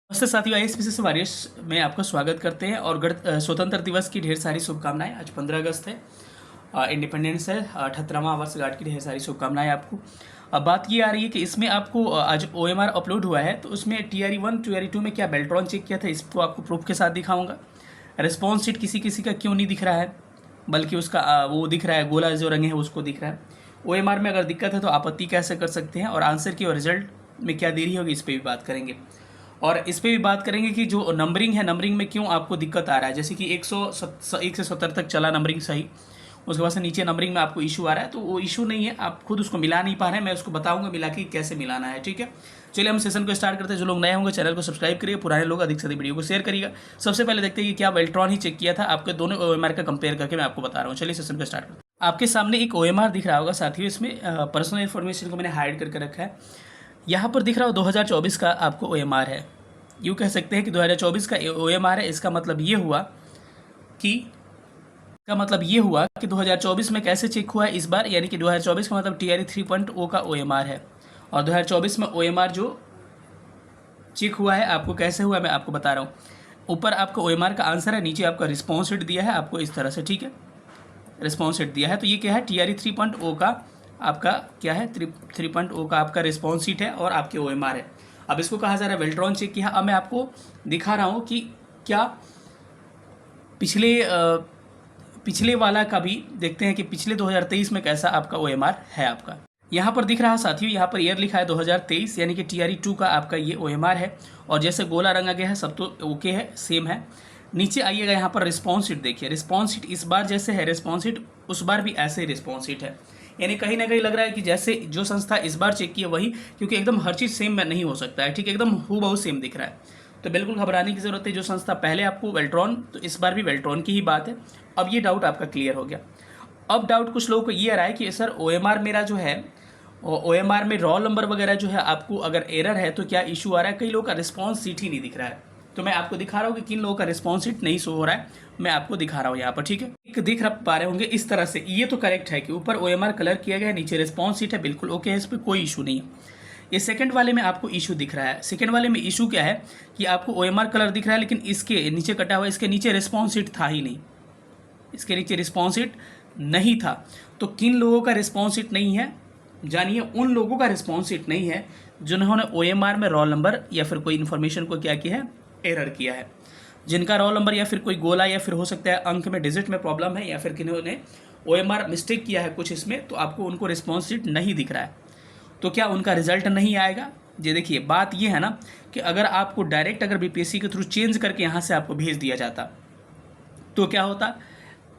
नमस्ते साथियों, IAS warriors में आपका स्वागत करते हैं और स्वतंत्र दिवस की ढेर सारी शुभकामनाएं। आज 15 अगस्त है, इंडिपेंडेंस है, 78वां वर्षगांठ की ढेर सारी शुभकामनाएं आपको। अब बात ये आ रही है कि इसमें आपको आज ओएमआर अपलोड हुआ है, तो उसमें टीआरई 1 टीआरई 2 में क्या बेल्ट्रॉन चेक किया था, इसको आपको प्रूफ के साथ दिखाऊंगा। रिस्पॉन्स शीट किसी किसी का क्यों नहीं दिख रहा है, बल्कि उसका वो दिख रहा है, गोला जो रंग है उसको दिख रहा है। ओएमआर में अगर दिक्कत है तो आपत्ति कैसे कर सकते हैं, और आंसर की और रिजल्ट में क्या देरी होगी, इस पर भी बात करेंगे। और इस पर भी बात करेंगे कि जो नंबरिंग है, नंबरिंग में क्यों आपको दिक्कत आ रहा है। जैसे कि 1 से 70 तक चला नंबरिंग सही, उसके बाद से नीचे नंबरिंग में आपको इशू आ रहा है, तो वो इशू नहीं है, आप खुद उसको मिला नहीं पा रहे हैं। मैं उसको बताऊंगा मिला के कैसे मिलाना है, ठीक है। चलिए हम सेशन को स्टार्ट करते हैं। जो लोग नए होंगे चैनल को सब्सक्राइब करिए, पुराने लोग अधिक से अधिक वीडियो को शेयर करिएगा। सबसे पहले देखते हैं कि क्या बेल्ट्रॉन ही चेक किया था, आपके दोनों ओएमआर का कंपेयर करके मैं आपको बता रहा हूँ। चलिए सेशन को स्टार्ट करते हैं। आपके सामने एक ओएमआर दिख रहा होगा साथियों, इसमें पर्सनल इन्फॉर्मेशन को मैंने हाइड करके रखा है। यहाँ पर दिख रहा हो 2024 का आपको ओएमआर है। यूँ कह सकते हैं कि 2024 का ओएमआर है। इसका मतलब ये हुआ कि 2024 में कैसे चेक हुआ है इस बार, यानी कि 2024 का मतलब टीआरई 3.0 का ओएमआर है। और 2024 में ओएमआर जो चेक हुआ है आपको कैसे हुआ मैं आपको बता रहा हूँ। ऊपर आपका ओएमआर का आंसर है, नीचे आपका रिस्पॉन्स शीट दिया है आपको इस तरह से, ठीक है। रिस्पॉन्स शीट दिया है तो ये क्या है, टीआरई 3.0 का आपका क्या है, 3.0 का आपका रिस्पॉन्स शीट है और आपके ओएमआर है। अब इसको कहा जा रहा है बेल्ट्रॉन चेक किया। अब मैं आपको दिखा रहा हूँ कि क्या पिछले वाला का भी देखते हैं कि पिछले 2023 में कैसा आपका ओएमआर है। आपका यहाँ पर दिख रहा है साथियों, यहाँ पर ईयर लिखा है 2023, यानी कि टीआरई 2 का आपका ये ओएमआर है। और जैसे गोला रंगा गया है सब तो ओके है, सेम है। नीचे आइएगा, यहाँ पर रिस्पॉन्स शीट देखिए। रिस्पॉन्स शीट इस बार जैसे है रिस्पॉन्स शीट, उस बार भी ऐसे ही रिस्पॉन्स शीट है। यानी कहीं ना कहीं लग रहा है कि जैसे जो संस्था इस बार चेक की है वही, क्योंकि एकदम हर चीज़ सेम नहीं हो सकता है, ठीक है। एकदम हूबहू सेम दिख रहा है, तो बिल्कुल घबराने की जरूरत है। जो संस्था पहले आपको बेल्ट्रॉन, तो इस बार भी बेल्ट्रॉन की ही बात है। अब ये डाउट आपका क्लियर हो गया। अब डाउट कुछ लोगों को ये आ रहा है कि सर ओएमआर मेरा जो है, ओएमआर में रोल नंबर वगैरह जो है आपको अगर एरर है तो क्या इशू आ रहा है। कई लोगों का रिस्पॉन्स सीट ही नहीं दिख रहा है, तो मैं आपको दिखा रहा हूँ कि किन लोगों का रिस्पॉन्स सीट नहीं शो हो रहा है, मैं आपको दिखा रहा हूँ यहाँ पर, ठीक है। एक दिख पा रहे होंगे इस तरह से, ये तो करेक्ट है कि ऊपर ओएमआर कलर किया गया है, नीचे रिस्पॉन्स सीट है, बिल्कुल ओके है, इस पर कोई इशू नहीं है। ये सेकंड वाले में आपको इशू दिख रहा है। सेकंड वाले में इशू क्या है कि आपको ओएमआर कलर दिख रहा है, लेकिन इसके नीचे कटा हुआ, इसके नीचे रिस्पॉन्स सीट था ही नहीं, इसके नीचे रिस्पॉन्स सीट नहीं था। तो किन लोगों का रिस्पॉन्स सीट नहीं है, जानिए उन लोगों का रिस्पॉन्स सीट नहीं है जिन्होंने ओएमआर में रोल नंबर या फिर कोई इन्फॉर्मेशन को क्या किया है, एरर किया है। जिनका रोल नंबर या फिर कोई गोला या फिर हो सकता है अंक में डिजिट में प्रॉब्लम है, या फिर किन्होंने ओएमआर मिस्टेक किया है कुछ इसमें, तो आपको उनको रिस्पॉन्स सीट नहीं दिख रहा है। तो क्या उनका रिजल्ट नहीं आएगा। ये देखिए बात ये है ना कि अगर आपको डायरेक्ट अगर बीपीएससी के थ्रू चेंज करके यहाँ से आपको भेज दिया जाता तो क्या होता,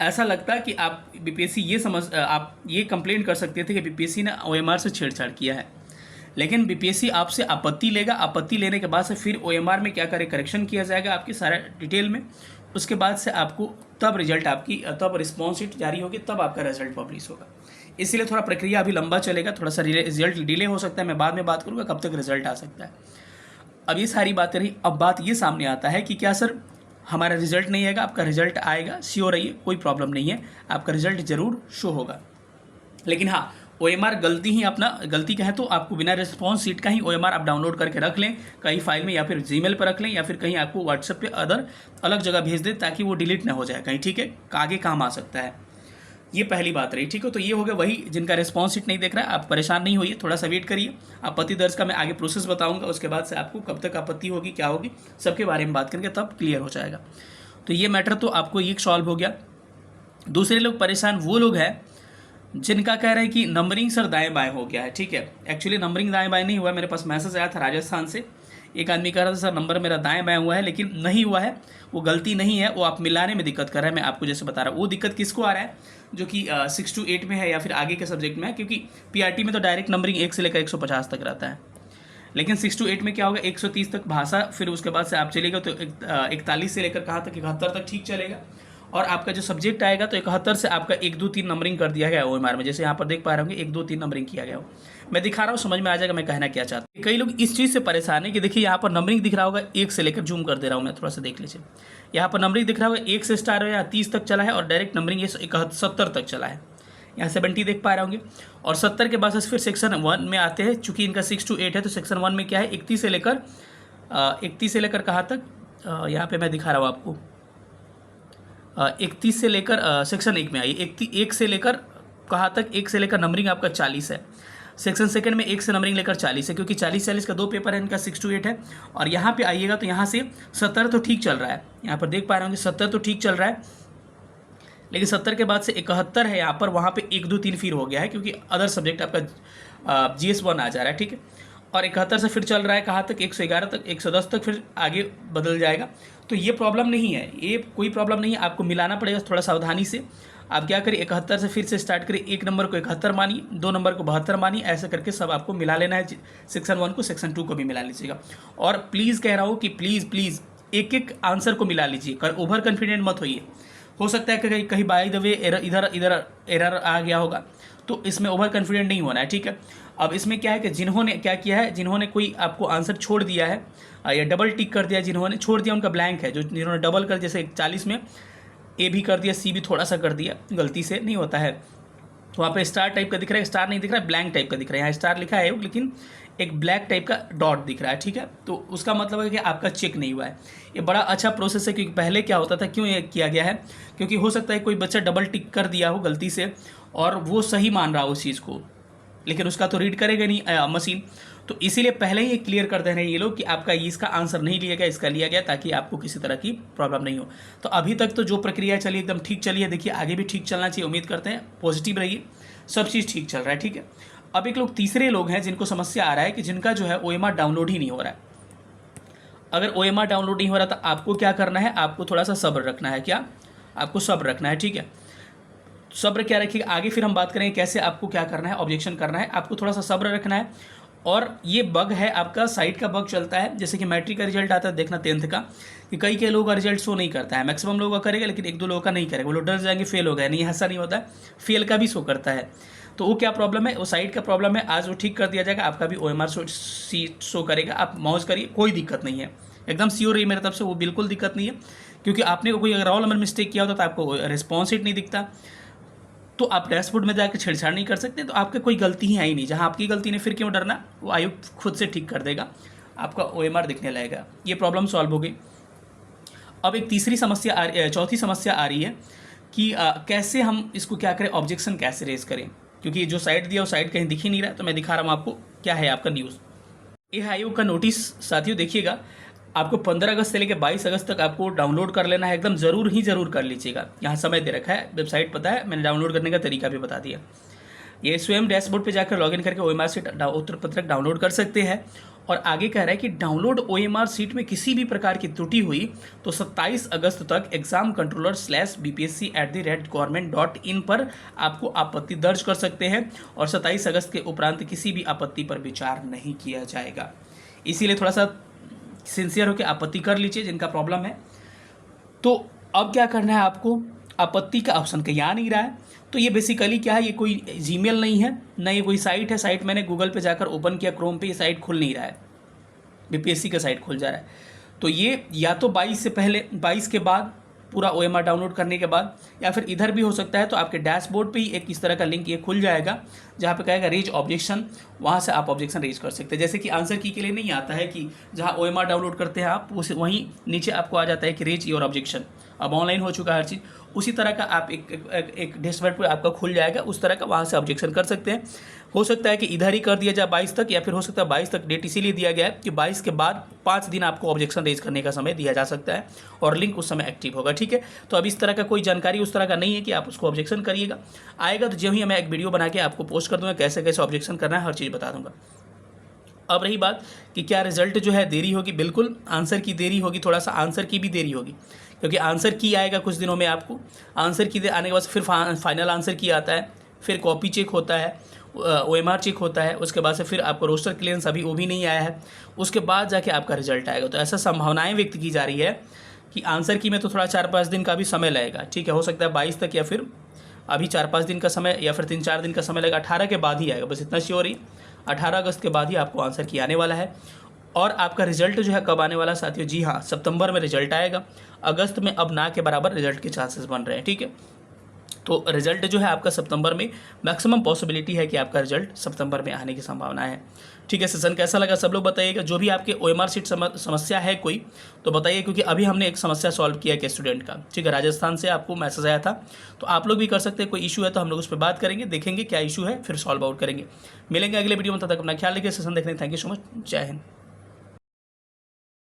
ऐसा लगता कि आप बीपीएससी आप ये कंप्लेंट कर सकते थे कि बीपीएससी ने ओएमआर से छेड़छाड़ किया है। लेकिन बीपीएससी आपसे आपत्ति लेगा, आपत्ति लेने के बाद से फिर ओएमआर में क्या करे, करेक्शन किया जाएगा आपकी सारा डिटेल में। उसके बाद से आपको तब रिजल्ट आपकी, तब रिस्पॉन्स शीट जारी होगी, तब आपका रिजल्ट पब्लिश होगा। इसलिए थोड़ा प्रक्रिया अभी लंबा चलेगा, थोड़ा सा रिजल्ट डिले हो सकता है। मैं बाद में बात करूँगा कब तक रिजल्ट आ सकता है। अब ये सारी बातें रही। अब बात ये सामने आता है कि क्या सर हमारा रिजल्ट नहीं आएगा। आपका रिजल्ट आएगा, श्योर रहिए, कोई प्रॉब्लम नहीं है, आपका रिजल्ट जरूर शो होगा। लेकिन हाँ, ओएमआर गलती ही अपना गलती का है तो आपको बिना रिस्पॉन्स सीट का ही ओएमआर आप डाउनलोड करके रख लें कहीं फाइल में, या फिर जीमेल पर रख लें, या फिर कहीं आपको व्हाट्सएप पे अदर अलग जगह भेज दें ताकि वो डिलीट ना हो जाए कहीं, ठीक है, आगे काम आ सकता है। ये पहली बात रही, ठीक है। तो ये हो गया वही जिनका रिस्पॉन्स सीट नहीं देख रहा है। आप परेशान नहीं होइए, थोड़ा सा वेट करिए। आपत्ति दर्ज का मैं आगे प्रोसेस बताऊंगा, उसके बाद से आपको कब तक आपत्ति होगी, क्या होगी, सबके बारे में बात करेंगे, तब क्लियर हो जाएगा। तो ये मैटर तो आपको ये सॉल्व हो गया। दूसरे लोग परेशान वो लोग हैं जिनका कह रहे हैं कि नंबरिंग सर दाएं बाएं हो गया है, ठीक है। एक्चुअली नंबरिंग दाएं बाएं नहीं हुआ। मेरे पास मैसेज आया था राजस्थान से, एक आदमी कह रहा था सर नंबर मेरा दाएं बाएं हुआ है, लेकिन नहीं हुआ है, वो गलती नहीं है, वो आप मिलाने में दिक्कत कर रहा है। मैं आपको जैसे बता रहा हूँ वो दिक्कत किसको आ रहा है, जो कि 6 to 8 में है या फिर आगे के सब्जेक्ट में है, क्योंकि पीआरटी में तो डायरेक्ट नंबरिंग 1 से लेकर 150 तक रहता है। लेकिन 6 to 8 में क्या होगा, 130 तक भाषा, फिर उसके बाद से आप चलेगा तो 41 से लेकर कहाँ तक, 71 तक ठीक चलेगा। और आपका जो सब्जेक्ट आएगा तो 71 से आपका 1 2 3 नंबरिंग कर दिया गया ओएमआर में, जैसे यहाँ पर देख पा रहे होंगे 1 2 3 नंबरिंग किया गया हो। मैं दिखा रहा हूँ, समझ में आ जाएगा मैं कहना क्या चाहता हूँ। कई लोग इस चीज़ से परेशान है कि देखिए यहाँ पर नंबरिंग दिख रहा होगा 1 से लेकर, जूम कर दे रहा हूँ मैं, थोड़ा सा देख लीजिए। यहाँ पर नंबरिंग दिख रहा होगा 1 से स्टार्ट है, 30 तक चला है, और डायरेक्ट नंबरिंग ये 71 तक चला है। यहाँ 70 देख पा रहे होंगे, और 70 के बाद फिर सेक्शन 1 में आते हैं। चूंकि इनका 6 to 8 है तो सेक्शन 1 में क्या है, 31 से लेकर 31 से लेकर कहाँ तक, यहाँ पे मैं दिखा रहा हूँ आपको, 31 से लेकर सेक्शन 1 में आइए, 1 से लेकर कहाँ तक, 1 से लेकर नंबरिंग आपका 40 है। सेक्शन सेकंड में 1 से नंबरिंग लेकर 40 है, क्योंकि 40 का 2 पेपर है, इनका 6 to 8 है। और यहाँ पे आइएगा तो यहाँ से 70 तो ठीक चल रहा है, यहाँ पर देख पा रहे होंगे 70 तो ठीक चल रहा है, लेकिन 70 के बाद से 71 है यहाँ पर, वहाँ पे 1 2 3 फिर हो गया है, क्योंकि अदर सब्जेक्ट आपका GS1 आ जा रहा है, ठीक है। और 71 से फिर चल रहा है कहाँ तक, 111 तक, 110 तक, फिर आगे बदल जाएगा। तो ये प्रॉब्लम नहीं है, ये कोई प्रॉब्लम नहीं है, आपको मिलाना पड़ेगा थोड़ा सावधानी से। आप क्या करिए, 71 से फिर से स्टार्ट करिए, 1 नंबर को 71 मानिए, 2 नंबर को 72 मानिए, ऐसे करके सब आपको मिला लेना है। सेक्शन 1 को सेक्शन 2 को भी मिला लीजिएगा। और प्लीज़ कह रहा हूँ कि प्लीज़ एक एक आंसर को मिला लीजिए, ओवर कॉन्फिडेंट मत होइए। हो सकता है कि कहीं बाय द वे इधर एरर आ गया होगा, तो इसमें ओवर कॉन्फिडेंट नहीं होना है, ठीक है। अब इसमें क्या है कि जिन्होंने क्या किया है, जिन्होंने कोई आपको आंसर छोड़ दिया है या डबल टिक कर दिया, जिन्होंने छोड़ दिया उनका ब्लैंक है, जिन्होंने डबल कर, जैसे 40 में ए भी कर दिया, सी भी थोड़ा सा कर दिया, गलती से नहीं होता है, तो वहाँ पे स्टार टाइप का दिख रहा है, स्टार नहीं दिख रहा है, ब्लैंक टाइप का दिख रहा है। यहाँ स्टार लिखा है लेकिन एक ब्लैक टाइप का डॉट दिख रहा है, ठीक है। तो उसका मतलब है कि आपका चेक नहीं हुआ है। ये बड़ा अच्छा प्रोसेस है, क्योंकि पहले क्या होता था, क्यों ये किया गया है, क्योंकि हो सकता है कोई बच्चा डबल टिक कर दिया हो गलती से और वो सही मान रहा हो उस चीज़ को, लेकिन उसका तो रीड करेगा नहीं मशीन, तो इसीलिए पहले ही क्लियर कर दे रहे हैं ये लोग कि आपका इसका आंसर नहीं लिया गया, इसका लिया गया, ताकि आपको किसी तरह की प्रॉब्लम नहीं हो। तो अभी तक तो जो प्रक्रिया चली एकदम ठीक चली है, देखिए आगे भी ठीक चलना चाहिए, उम्मीद करते हैं पॉजिटिव रहिए, सब चीज़ ठीक चल रहा है, ठीक है। अब एक लोग तीसरे लोग हैं जिनको समस्या आ रहा है कि जिनका जो है OMR डाउनलोड ही नहीं हो रहा है। अगर OMR डाउनलोड नहीं हो रहा तो आपको क्या करना है, आपको थोड़ा सा सब्र रखना है। क्या आपको सब्र रखना है, ठीक है। सब्र क्या रखिएगा, आगे फिर हम बात करेंगे कैसे आपको क्या करना है, ऑब्जेक्शन करना है, आपको थोड़ा सा सब्र रखना है। और ये बग है आपका, साइट का बग चलता है, जैसे कि मैट्रिक का रिजल्ट आता है, देखना 10th का, कि कई लोगों का रिजल्ट शो नहीं करता है, मैक्सिमम लोगों का करेगा, लेकिन 1 2 लोगों का नहीं करेगा, वो लोग डर जाएंगे फेल हो गए, नहीं ऐसा नहीं होता है, फेल का भी शो करता है। तो वो क्या प्रॉब्लम है, वो साइट का प्रॉब्लम है, आज वो ठीक कर दिया जाएगा, आपका भी OMR शो करेगा, आप मौज करिए, कोई दिक्कत नहीं है, एकदम श्योर रही मेरी तरफ से, वो बिल्कुल दिक्कत नहीं है। क्योंकि आपने कोई अगर रोल नंबर मिस्टेक किया होता तो आपको रिस्पॉन्स शीट नहीं दिखता, तो आप डैशबोर्ड में जाकर छेड़छाड़ नहीं कर सकते, तो आपकी कोई गलती ही आई नहीं, जहाँ आपकी गलती ने फिर क्यों डरना, वो आयोग खुद से ठीक कर देगा, आपका OMR दिखने लगेगा। ये प्रॉब्लम सॉल्व हो गई। अब एक चौथी समस्या आ रही है कि कैसे हम इसको क्या करें, ऑब्जेक्शन कैसे रेज करें, क्योंकि जो साइट दिया वो साइट कहीं दिख ही नहीं रहा, तो मैं दिखा रहा हूँ आपको क्या है आपका न्यूज़। ये आयोग का नोटिस साथियों देखिएगा, आपको 15 अगस्त से लेकर 22 अगस्त तक आपको डाउनलोड कर लेना है, एकदम ज़रूर कर लीजिएगा। यहाँ समय दे रखा है, वेबसाइट पता है, मैंने डाउनलोड करने का तरीका भी बता दिया। ये स्वयं डैशबोर्ड पे जाकर लॉगिन करके OMR सीट उत्तर पत्रक डाउनलोड कर सकते हैं। और आगे कह रहा है कि डाउनलोड OMR सीट में किसी भी प्रकार की त्रुटि हुई तो 27 अगस्त तक एग्जाम कंट्रोलर /bpsc@government.in पर आपको आपत्ति दर्ज कर सकते हैं, और 27 अगस्त के उपरांत किसी भी आपत्ति पर विचार नहीं किया जाएगा। इसीलिए थोड़ा सा सिंसियर होकर आपत्ति कर लीजिए जिनका प्रॉब्लम है। तो अब क्या करना है आपको, आपत्ति का ऑप्शन कहीं आ नहीं रहा है, तो ये बेसिकली क्या है, ये कोई जीमेल नहीं है, ना ये कोई साइट है। साइट मैंने गूगल पे जाकर ओपन किया, क्रोम पे, ये साइट खुल नहीं रहा है, BPSC का साइट खुल जा रहा है। तो ये या तो 22 से पहले, 22 के बाद पूरा OMR डाउनलोड करने के बाद, या फिर इधर भी हो सकता है। तो आपके डैशबोर्ड पे ही एक इस तरह का लिंक ये खुल जाएगा जहाँ पे कहेगा रेज ऑब्जेक्शन, वहाँ से आप ऑब्जेक्शन रेज कर सकते हैं। जैसे कि आंसर की के लिए नहीं आता है कि जहाँ OMR डाउनलोड करते हैं आप, उस वहीं नीचे आपको आ जाता है कि रेज योर ऑब्जेक्शन। अब ऑनलाइन हो चुका है हर चीज़, उसी तरह का आप एक डैशबोर्ड पर आपका खुल जाएगा, उस तरह का वहाँ से ऑब्जेक्शन कर सकते हैं। हो सकता है कि इधर ही कर दिया जाए 22 तक, या फिर हो सकता है 22 तक डेट इसीलिए दिया गया है कि 22 के बाद 5 दिन आपको ऑब्जेक्शन रेज करने का समय दिया जा सकता है, और लिंक उस समय एक्टिव होगा, ठीक है। तो अब इस तरह का कोई जानकारी उस तरह का नहीं है कि आप उसको ऑब्जेक्शन करिएगा, आएगा तो जो ही मैं एक वीडियो बना के आपको पोस्ट कर दूँगा, कैसे कैसे ऑब्जेक्शन करना है, हर चीज़ बता दूँगा। अब रही बात कि क्या रिजल्ट जो है देरी होगी, बिल्कुल आंसर की देरी होगी, थोड़ा सा आंसर की भी देरी होगी, क्योंकि आंसर की आएगा कुछ दिनों में आपको, आंसर की आने के बाद फिर फाइनल आंसर की आता है, फिर कॉपी चेक होता है, OMR चेक होता है, उसके बाद से फिर आपको रोस्टर क्लियरेंस अभी वो भी नहीं आया है, उसके बाद जाके आपका रिजल्ट आएगा। तो ऐसा संभावनाएं व्यक्त की जा रही है कि आंसर की में तो थोड़ा 4-5 दिन का भी समय लगेगा, ठीक है। हो सकता है 22 तक, या फिर अभी 4-5 दिन का समय, या फिर 3-4 दिन का समय लगेगा, 18 के बाद ही आएगा, बस इतना श्योर ही 18 अगस्त के बाद ही आपको आंसर की आने वाला है। और आपका रिजल्ट जो है कब आने वाला साथियों, जी हाँ, सितंबर में रिजल्ट आएगा, अगस्त में अब ना के बराबर रिजल्ट के चांसेस बन रहे हैं, ठीक है। तो रिजल्ट जो है आपका सितंबर में, मैक्सिमम पॉसिबिलिटी है कि आपका रिजल्ट सितंबर में आने की संभावना है। ठीक है, सेशन कैसा लगा सब लोग बताइएगा। जो भी आपके ओएमआर शीट समस्या है कोई तो बताइए, क्योंकि अभी हमने एक समस्या सॉल्व किया कि स्टूडेंट का, ठीक है, राजस्थान से आपको मैसेज आया था, तो आप लोग भी कर सकते हैं। कोई इशू है तो हम लोग उस पर बात करेंगे, देखेंगे क्या इशू है, फिर सॉल्व आउट करेंगे। मिलेंगे अगले वीडियो में, तब तक अपना ख्याल रखिए। सेशन देखने थैंक यू सो मच, जय हिंद।